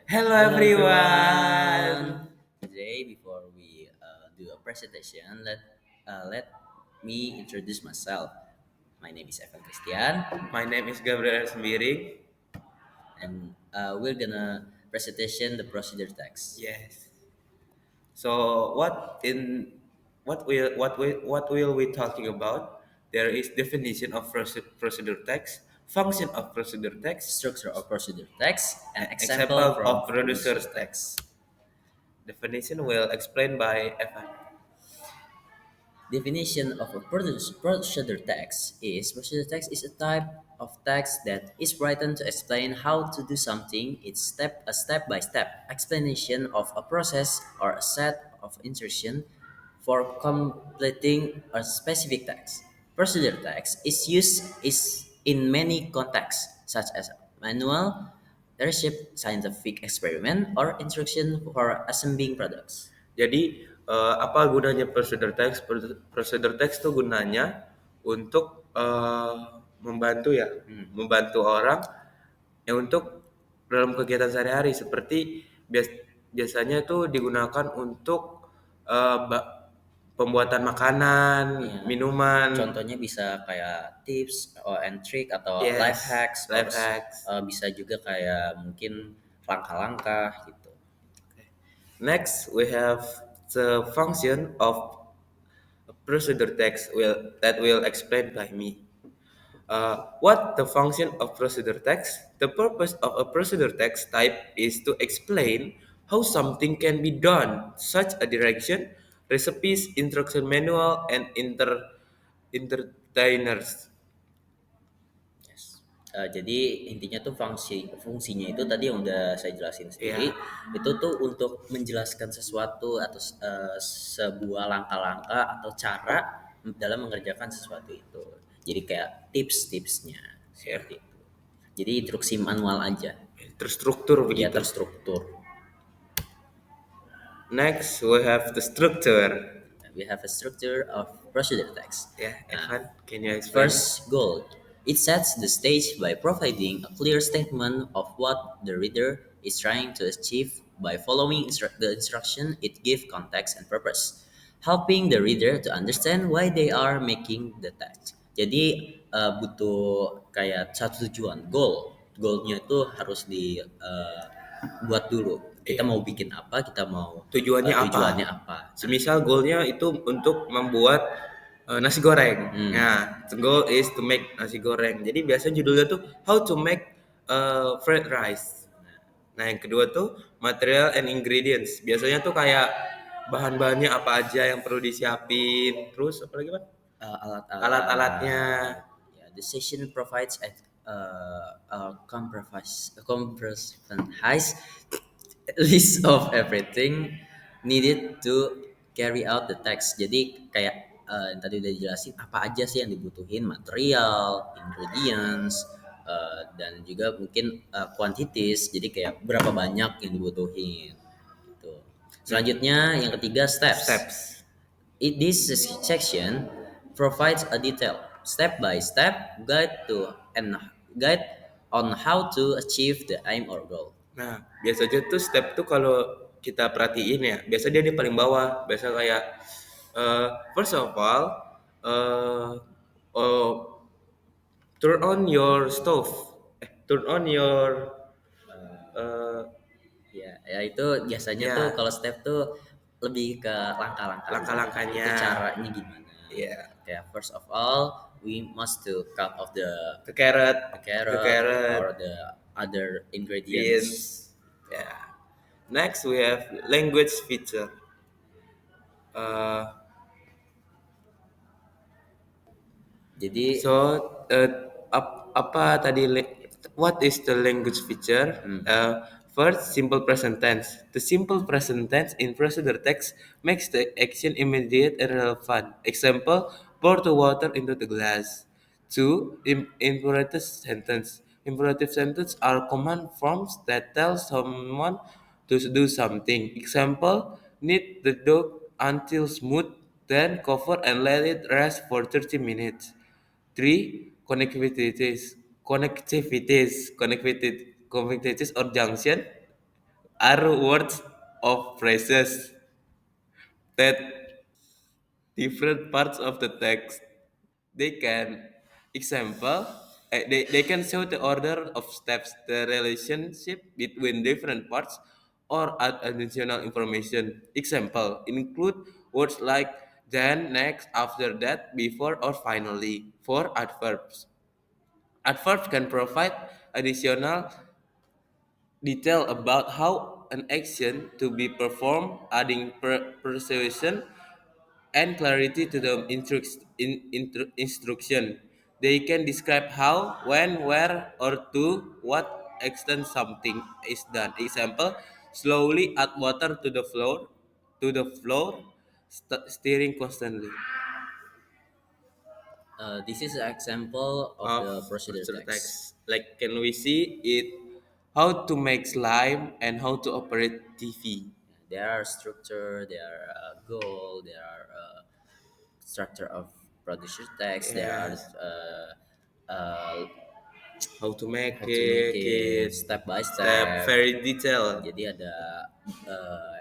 Hello Hello everyone. everyone. Today, before we do a presentation, let me introduce myself. My name is Evan Christian, My name is Gabriel Sembiring. and we're gonna presentation the procedure text. Yes. So what will we talking about? There is definition of procedure text, function of procedure text, Structure of procedure text, and example example from of producer's producer text. text. Definition will explain by Evan. Definition of a procedure text is procedure text is a type of text that is written to explain how to do something. It's a step by step explanation of a process or a set of instructions for completing a specific task. Procedure text is used is in many contexts such as manual, recipe, scientific experiment, or instruction for assembling products. Jadi apa gunanya procedure text? Procedure text tuh gunanya untuk membantu ya, membantu orang ya untuk dalam kegiatan sehari-hari seperti biasanya itu digunakan untuk pembuatan makanan, Ya, minuman, contohnya bisa kayak tips and trick atau life yes, hacks, or life hacks. bisa juga kayak mungkin langkah-langkah gitu. Next, we have the function of procedure text will explain by me. What the function of procedure text? The purpose of a procedure text type is to explain how something can be done, such a direction, recipes, instruction manual, and entertainers. Yes. Jadi intinya tuh fungsinya itu tadi yang udah saya jelasin sendiri, Ya, itu tuh untuk menjelaskan sesuatu atau sebuah langkah-langkah atau cara dalam mengerjakan sesuatu itu. Jadi kayak tips-tipsnya ya, seperti itu. Jadi instruksi manual aja, terstruktur ya begitu. terstruktur. Next, we have the structure. We have a structure of procedure text. Yeah, Uh, Evan, can you explain? First goal. It sets the stage by providing a clear statement of what the reader is trying to achieve. By following the instruction, it gives context and purpose, helping the reader to understand why they are making the text. Jadi butuh kayak satu tujuan, goal. Goalnya itu harus buat dulu. Kita Iya. mau bikin apa, kita mau Tujuannya apa? tujuannya apa. Nah, Semisal goalnya itu untuk membuat nasi goreng. hmm. Nah, the goal is to make nasi goreng. Jadi biasa judulnya tuh how to make fried rice. Nah, yang kedua tuh material and ingredients. Biasanya tuh kayak bahan-bahannya apa aja yang perlu disiapin. Terus apa lagi, Pak? Alat-alatnya. Alat-alat. Yeah, the session provides a comprehensive list of everything needed to carry out the text. Jadi kayak yang tadi udah dijelasin apa aja sih yang dibutuhin, material, ingredients, dan juga mungkin quantities. Jadi kayak berapa banyak yang dibutuhin. Gitu. Nah, Selanjutnya yang ketiga steps. steps. This section provides a detailed step-by-step guide on how to achieve the aim or goal. Nah, biasanya tuh step tuh kalau kita perhatiin ya, biasa dia di paling bawah. Biasa kayak first of all, uh, uh, turn on your stove. Turn on your uh, Ya itu biasanya tuh ya kalau step tuh lebih ke langkah-langkahnya. Itu langkah-langkahnya. caranya gimana. Ya, Kayak first of all, we must to cut off the carrot, the the carrot or carrot, the other ingredients. beans. Ya. Next we have language feature. Uh, Jadi So, apa tadi? What is the language feature? First, simple present tense. The simple present tense in procedure text makes the action immediate and relevant. Example: pour the water into the glass. Two, imperative sentence. Imperative sentence are command forms that tell someone to do something. Example: knead the dough until smooth, then cover and let it rest for 30 minutes. Three, connectivities or junction. are words of phrases that different parts of the text. They can example they can show the order of steps, the relationship between different parts, or add additional information. Example include words like then, next, after that, before, or finally. For adverbs, adverbs can provide additional detail about how an action to be performed, adding persuasion and clarity to the instruction. They can describe how, when, where, or to what extent something is done. Example: slowly add water to the floor, stirring constantly. This is an example of Of the procedure procedure text. text, like can we see it? How to make slime and how to operate TV. There are structure, there are goal, there are structure of producer text, there are Yes. uh, How to make how to make it it step by step step. very detailed. Jadi ada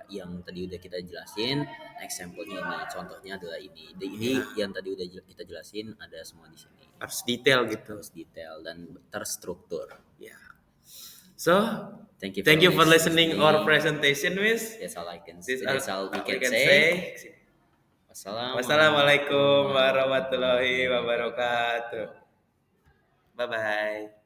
yang tadi udah kita jelasin, example-nya ini, contohnya adalah ini. Ini Ya, yang tadi udah kita jelasin ada semua di sini. harus detail gitu. Harus detail dan terstruktur. Ya. So, Thank you thank for you for listening our listening. presentation, Miss. That's all I can. This That's all we we can can say. say. Wassalamualaikum Wassalamualaikum warahmatullahi warahmatullahi wabarakatuh. wabarakatuh. Bye bye.